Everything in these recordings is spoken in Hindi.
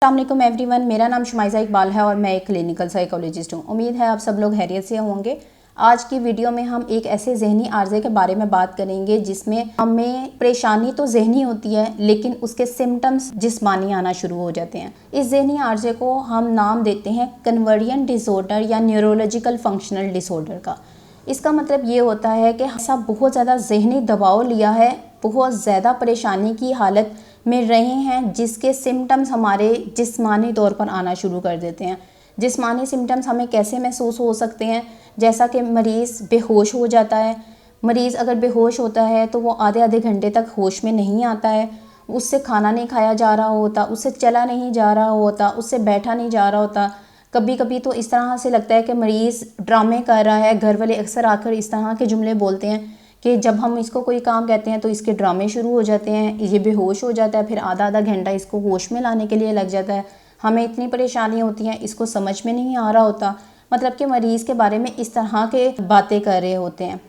अस्सलाम वालेकुम एवरीवन, मेरा नाम शुमाइज़ा इकबाल है और मैं एक क्लिनिकल साइकोलॉजिस्ट हूँ। उम्मीद है आप सब लोग खैरियत से होंगे। आज की वीडियो में हम एक ऐसे जहनी आर्जे के बारे में बात करेंगे जिसमें हमें परेशानी तो जहनी होती है लेकिन उसके सिम्टम्स जिस्मानी आना शुरू हो जाते हैं। इस जहनी आर्जे को हम नाम देते हैं कन्वर्जन डिसऑर्डर या न्यूरोलॉजिकल फंक्शनल डिसऑर्डर का। इसका मतलब ये होता है कि ऐसा बहुत ज़्यादा जहनी दबाव लिया है, बहुत ज़्यादा परेशानी की हालत में रहे हैं जिसके सिम्टम्स हमारे जिस्मानी तौर पर आना शुरू कर देते हैं। जिस्मानी सिम्टम्स हमें कैसे महसूस हो सकते हैं, जैसा कि मरीज़ बेहोश हो जाता है। मरीज़ अगर बेहोश होता है तो वो आधे आधे घंटे तक होश में नहीं आता है, उससे खाना नहीं खाया जा रहा होता, उससे चला नहीं जा रहा होता, उससे बैठा नहीं जा रहा होता। कभी कभी तो इस तरह से लगता है कि मरीज़ ड्रामे कर रहा है। घर वाले अक्सर आकर इस तरह के जुमले बोलते हैं कि जब हम इसको कोई काम कहते हैं तो इसके ड्रामे शुरू हो जाते हैं, ये बेहोश हो जाता है, फिर आधा आधा घंटा इसको होश में लाने के लिए लग जाता है। हमें इतनी परेशानी होती हैं, इसको समझ में नहीं आ रहा होता। मतलब कि मरीज़ के बारे में इस तरह के बातें कर रहे होते हैं।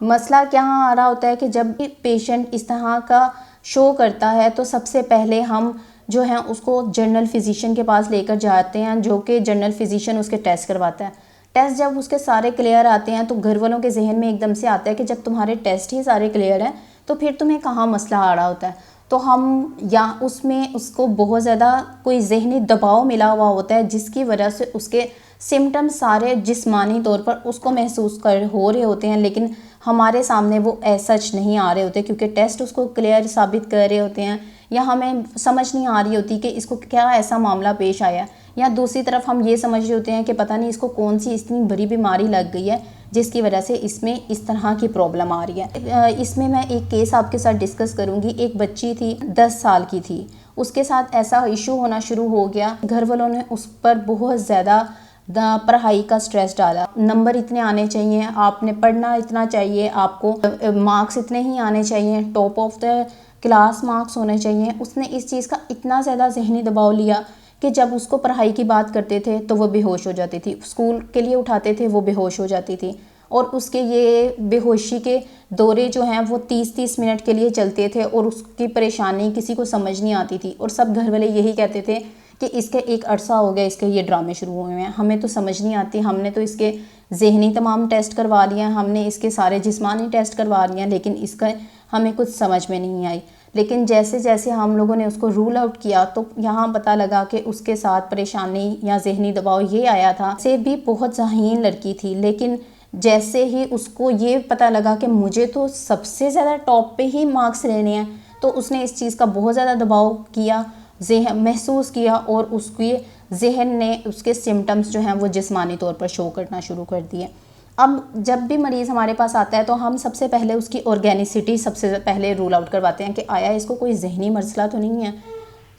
मसला क्या आ रहा होता है कि जब भी पेशेंट इस तरह का शो करता है तो सबसे पहले हम जो है उसको जनरल फिजिशियन के पास लेकर जाते हैं, जो कि जनरल फिजिशियन उसके टेस्ट करवाता है। टेस्ट जब उसके सारे क्लियर आते हैं तो घर वालों के जहन में एकदम से आता है कि जब तुम्हारे टेस्ट ही सारे क्लियर हैं तो फिर तुम्हें कहाँ मसला आ रहा होता है। तो हम या उसमें उसको बहुत ज़्यादा कोई जहनी दबाव मिला हुआ होता है जिसकी वजह से उसके सिम्टम्स सारे जिस्मानी तौर पर उसको महसूस हो रहे होते हैं, लेकिन हमारे सामने वो सच नहीं आ रहे होते क्योंकि टेस्ट उसको क्लियर साबित कर रहे होते हैं, या हमें समझ नहीं आ रही होती कि इसको क्या ऐसा मामला पेश आया। या दूसरी तरफ हम ये समझ रहे होते हैं कि पता नहीं इसको कौन सी इतनी बड़ी बीमारी लग गई है जिसकी वजह से इसमें इस तरह की प्रॉब्लम आ रही है। इसमें मैं एक केस आपके साथ डिस्कस करूंगी। एक बच्ची थी, 10 साल की थी, उसके साथ ऐसा इशू होना शुरू हो गया। घर वालों ने उस पर बहुत ज़्यादा पढ़ाई का स्ट्रेस डाला। नंबर इतने आने चाहिए, आपने पढ़ना इतना चाहिए, आपको मार्क्स इतने ही आने चाहिए, top of the class marks होने चाहिए। उसने इस चीज़ का इतना ज़्यादा जहनी दबाव लिया कि जब उसको पढ़ाई की बात करते थे तो वो बेहोश हो जाती थी, स्कूल के लिए उठाते थे वो बेहोश हो जाती थी। और उसके ये बेहोशी के दौरे जो हैं वो 30-30 मिनट के लिए चलते थे और उसकी परेशानी किसी को समझ नहीं आती थी। और सब घर वाले यही कहते थे कि इसके एक अरसा हो गया, इसके ये ड्रामे शुरू हुए हैं, हमें तो समझ नहीं आती। हमने तो इसके जहनी तमाम टेस्ट करवा लिए हैं, हमने इसके सारे जिस्मानी टेस्ट करवा लिए हैं, लेकिन इसका हमें कुछ समझ में नहीं आई। लेकिन जैसे जैसे हम लोगों ने उसको रूल आउट किया तो यहाँ पता लगा कि उसके साथ परेशानी या जहनी दबाव ये आया था। से भी बहुत ज़हीन लड़की थी, लेकिन जैसे ही उसको ये पता लगा कि मुझे तो सबसे ज़्यादा टॉप पे ही मार्क्स लेने हैं, तो उसने इस चीज़ का बहुत ज़्यादा दबाव किया, महसूस किया, और उसके जहन ने उसके सिम्टम्स जो हैं वो जिस्मानी तौर पर शो करना शुरू कर दिए। अब जब भी मरीज़ हमारे पास आता है तो हम सबसे पहले उसकी ऑर्गेनिसिटी सबसे पहले रूल आउट करवाते हैं कि आया इसको कोई जहनी मसला तो नहीं है।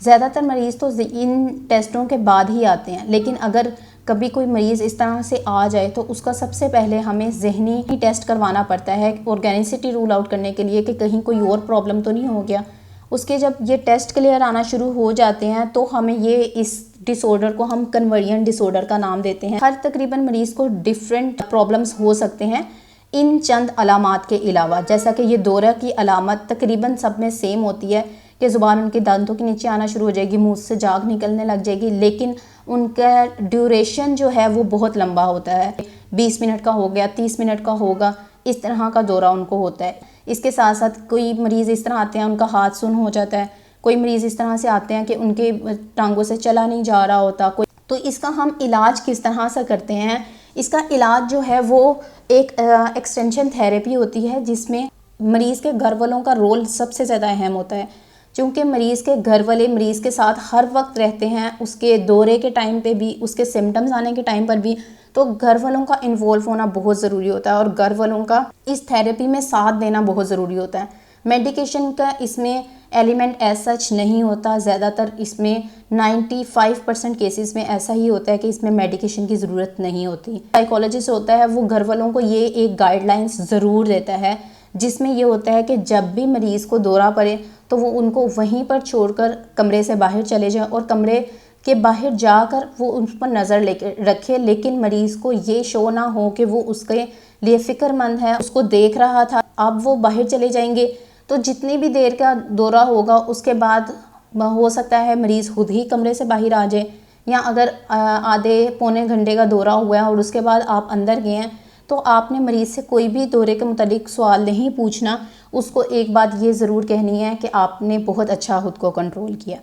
ज़्यादातर मरीज़ तो इन टेस्टों के बाद ही आते हैं, लेकिन अगर कभी कोई मरीज़ इस तरह से आ जाए तो उसका सबसे पहले हमें जहनी ही टेस्ट करवाना पड़ता है ऑर्गेनिसिटी रूल आउट करने के लिए कि कहीं कोई और प्रॉब्लम तो नहीं हो गया। उसके जब ये टेस्ट क्लियर आना शुरू हो जाते हैं तो हमें ये इस डिसऑर्डर को हम कन्वर्जन डिसऑर्डर का नाम देते हैं। हर तकरीबन मरीज़ को डिफरेंट प्रॉब्लम्स हो सकते हैं इन चंद अलामात के अलावा, जैसा कि ये दौरा की अलामत तकरीबन सब में सेम होती है कि ज़ुबान उनके दांतों के नीचे आना शुरू हो जाएगी, मुंह से जाग निकलने लग जाएगी, लेकिन उनका ड्यूरेशन जो है वो बहुत लंबा होता है। 20 मिनट का हो गया, 30 मिनट का होगा, इस तरह का दौरा उनको होता है। इसके साथ साथ कोई मरीज़ इस तरह आते हैं उनका हाथ सुन हो जाता है, कोई मरीज़ इस तरह से आते हैं कि उनके टांगों से चला नहीं जा रहा होता कोई। तो इसका हम इलाज किस तरह से करते हैं? इसका इलाज जो है वो एक एक्सटेंशन थेरेपी होती है जिसमें मरीज़ के घर वालों का रोल सबसे ज़्यादा अहम होता है, क्योंकि मरीज़ के घर वाले मरीज़ के साथ हर वक्त रहते हैं, उसके दौरे के टाइम पे भी, उसके सिम्टम्स आने के टाइम पर भी। तो घर वालों का इन्वॉल्व होना बहुत ज़रूरी होता है और घर वालों का इस थेरेपी में साथ देना बहुत ज़रूरी होता है। मेडिकेशन का इसमें एलिमेंट ऐसा सच नहीं होता। ज़्यादातर इसमें 95% केसेस में ऐसा ही होता है कि इसमें मेडिकेशन की ज़रूरत नहीं होती। साइकोलॉजिस्ट होता है वो घर वालों को ये एक गाइडलाइंस ज़रूर देता है जिसमें ये होता है कि जब भी मरीज़ को दौरा पड़े तो वो उनको वहीं पर छोड़कर कमरे से बाहर चले जाए और कमरे के बाहर जाकर वो उन पर नज़र लेके रखे, लेकिन मरीज़ को ये शो ना हो कि वो उसके लिए फ़िक्रमंद है, उसको देख रहा था। अब वो बाहर चले जाएंगे तो जितनी भी देर का दौरा होगा उसके बाद हो सकता है मरीज़ खुद ही कमरे से बाहर आ जाए, या अगर आधे पौने घंटे का दौरा हुआ है और उसके बाद आप अंदर गए हैं तो आपने मरीज़ से कोई भी दौरे के मुतालिक सवाल नहीं पूछना। उसको एक बात ये ज़रूर कहनी है कि आपने बहुत अच्छा खुद को कंट्रोल किया।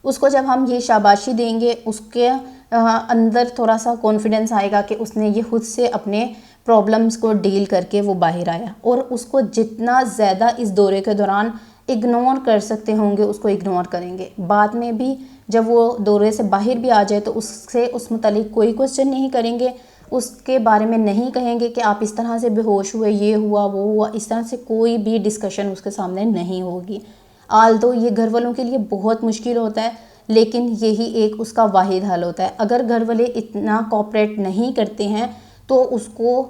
उसको जब हम ये शाबाशी देंगे, उसके अंदर थोड़ा सा कॉन्फिडेंस आएगा कि उसने ये खुद से अपने प्रॉब्लम्स को डील करके वो बाहर आया। और उसको जितना ज़्यादा इस दौरे के दौरान इग्नोर कर सकते होंगे उसको इग्नोर करेंगे। बाद में भी जब वो दौरे से बाहर भी आ जाए तो उससे उस मुतालिक कोई क्वेश्चन नहीं करेंगे, उसके बारे में नहीं कहेंगे कि आप इस तरह से बेहोश हुए, ये हुआ वो हुआ, इस तरह से कोई भी डिस्कशन उसके सामने नहीं होगी। आल्दो ये घर वालों के लिए बहुत मुश्किल होता है, लेकिन यही एक उसका वाहिद हल होता है। अगर घर वाले इतना कोऑपरेट नहीं करते हैं तो उसको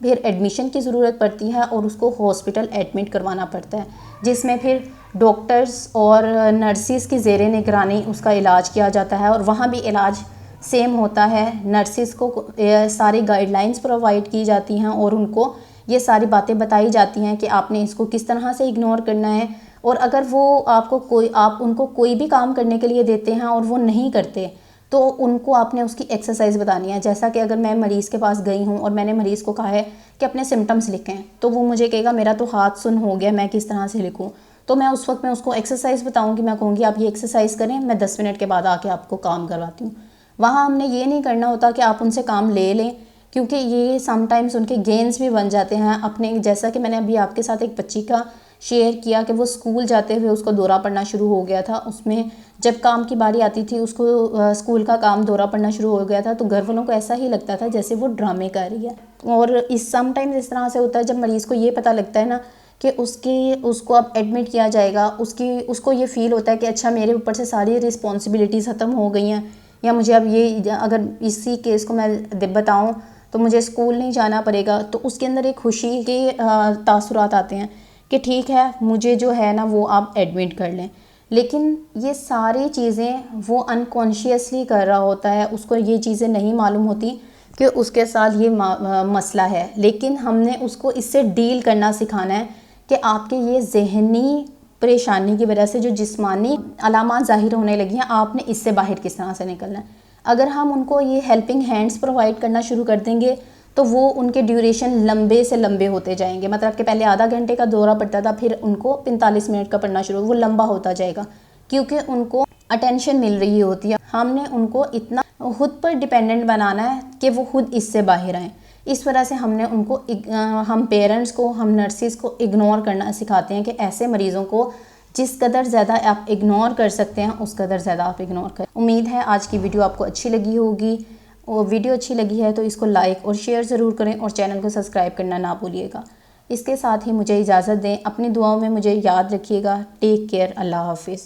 फिर एडमिशन की ज़रूरत पड़ती है और उसको हॉस्पिटल एडमिट करवाना पड़ता है, जिसमें फिर डॉक्टर्स और नर्सिस की ज़ेरे निगरानी उसका इलाज किया जाता है। और वहाँ भी इलाज सेम होता है। नर्सिस को सारी गाइडलाइंस प्रोवाइड की जाती हैं और उनको ये सारी बातें बताई जाती हैं कि आपने इसको किस तरह से इग्नोर करना है। और अगर वो आप उनको कोई भी काम करने के लिए देते हैं और वो नहीं करते तो उनको आपने उसकी एक्सरसाइज बतानी है। जैसा कि अगर मैं मरीज़ के पास गई हूँ और मैंने मरीज़ को कहा है कि अपने सिम्टम्स लिखें, तो वो मुझे कहेगा मेरा तो हाथ सुन हो गया, मैं किस तरह से लिखूँ। तो मैं उस वक्त मैं उसको एक्सरसाइज बताऊँगी, मैं कहूँगी आप ये एक्सरसाइज करें, मैं 10 मिनट के बाद आके आपको काम करवाती हूँ। वहाँ हमने ये नहीं करना होता कि आप उनसे काम ले लें, क्योंकि ये समटाइम्स उनके गेंस भी बन जाते हैं अपने। जैसा कि मैंने अभी आपके साथ एक बच्ची का शेयर किया कि वो स्कूल जाते हुए उसको दौरा पड़ना शुरू हो गया था। उसमें जब काम की बारी आती थी उसको स्कूल का काम दौरा पड़ना शुरू हो गया था, तो घर वालों को ऐसा ही लगता था जैसे वो ड्रामे कर रही है। और इस समटाइम्स इस तरह से होता है जब मरीज़ को ये पता लगता है ना कि उसको अब एडमिट किया जाएगा, उसको ये फ़ील होता है कि अच्छा मेरे ऊपर से सारी रिस्पॉन्सिबिलिटीज़ ख़त्म हो गई हैं, या मुझे अब ये अगर इसी केस को मैं बताऊँ तो मुझे स्कूल नहीं जाना पड़ेगा। तो उसके अंदर एक खुशी के तासुरात आते हैं कि ठीक है मुझे जो है ना वो आप एडमिट कर लें। लेकिन ये सारी चीज़ें वो अनकॉन्शियसली कर रहा होता है, उसको ये चीज़ें नहीं मालूम होती कि उसके साथ ये मसला है। लेकिन हमने उसको इससे डील करना सिखाना है कि आपके ये ज़हनी परेशानी की वजह से जो जिस्मानी अलामात ज़ाहिर होने लगी हैं, आपने इससे बाहर किस तरह से निकलना है। अगर हम उनको ये हेल्पिंग हैंड्स प्रोवाइड करना शुरू कर देंगे तो वो उनके ड्यूरेशन लंबे से लंबे होते जाएंगे। मतलब कि पहले आधा घंटे का दौरा पड़ता था, फिर उनको 45 मिनट का पड़ना शुरू, वो लंबा होता जाएगा क्योंकि उनको अटेंशन मिल रही होती है। हमने उनको इतना खुद पर डिपेंडेंट बनाना है कि वो खुद इससे बाहर आएँ। इस वजह से हमने उनको हम पेरेंट्स को, हम नर्सिस को इग्नोर करना सिखाते हैं कि ऐसे मरीज़ों को जिस कदर ज़्यादा आप इग्नोर कर सकते हैं उस कदर ज़्यादा आप इग्नोर करें। उम्मीद है आज की वीडियो आपको अच्छी लगी होगी। और वीडियो अच्छी लगी है तो इसको लाइक और शेयर ज़रूर करें और चैनल को सब्सक्राइब करना ना भूलिएगा। इसके साथ ही मुझे इजाज़त दें, अपनी दुआओं में मुझे याद रखिएगा। टेक केयर, अल्लाह हाफिज़।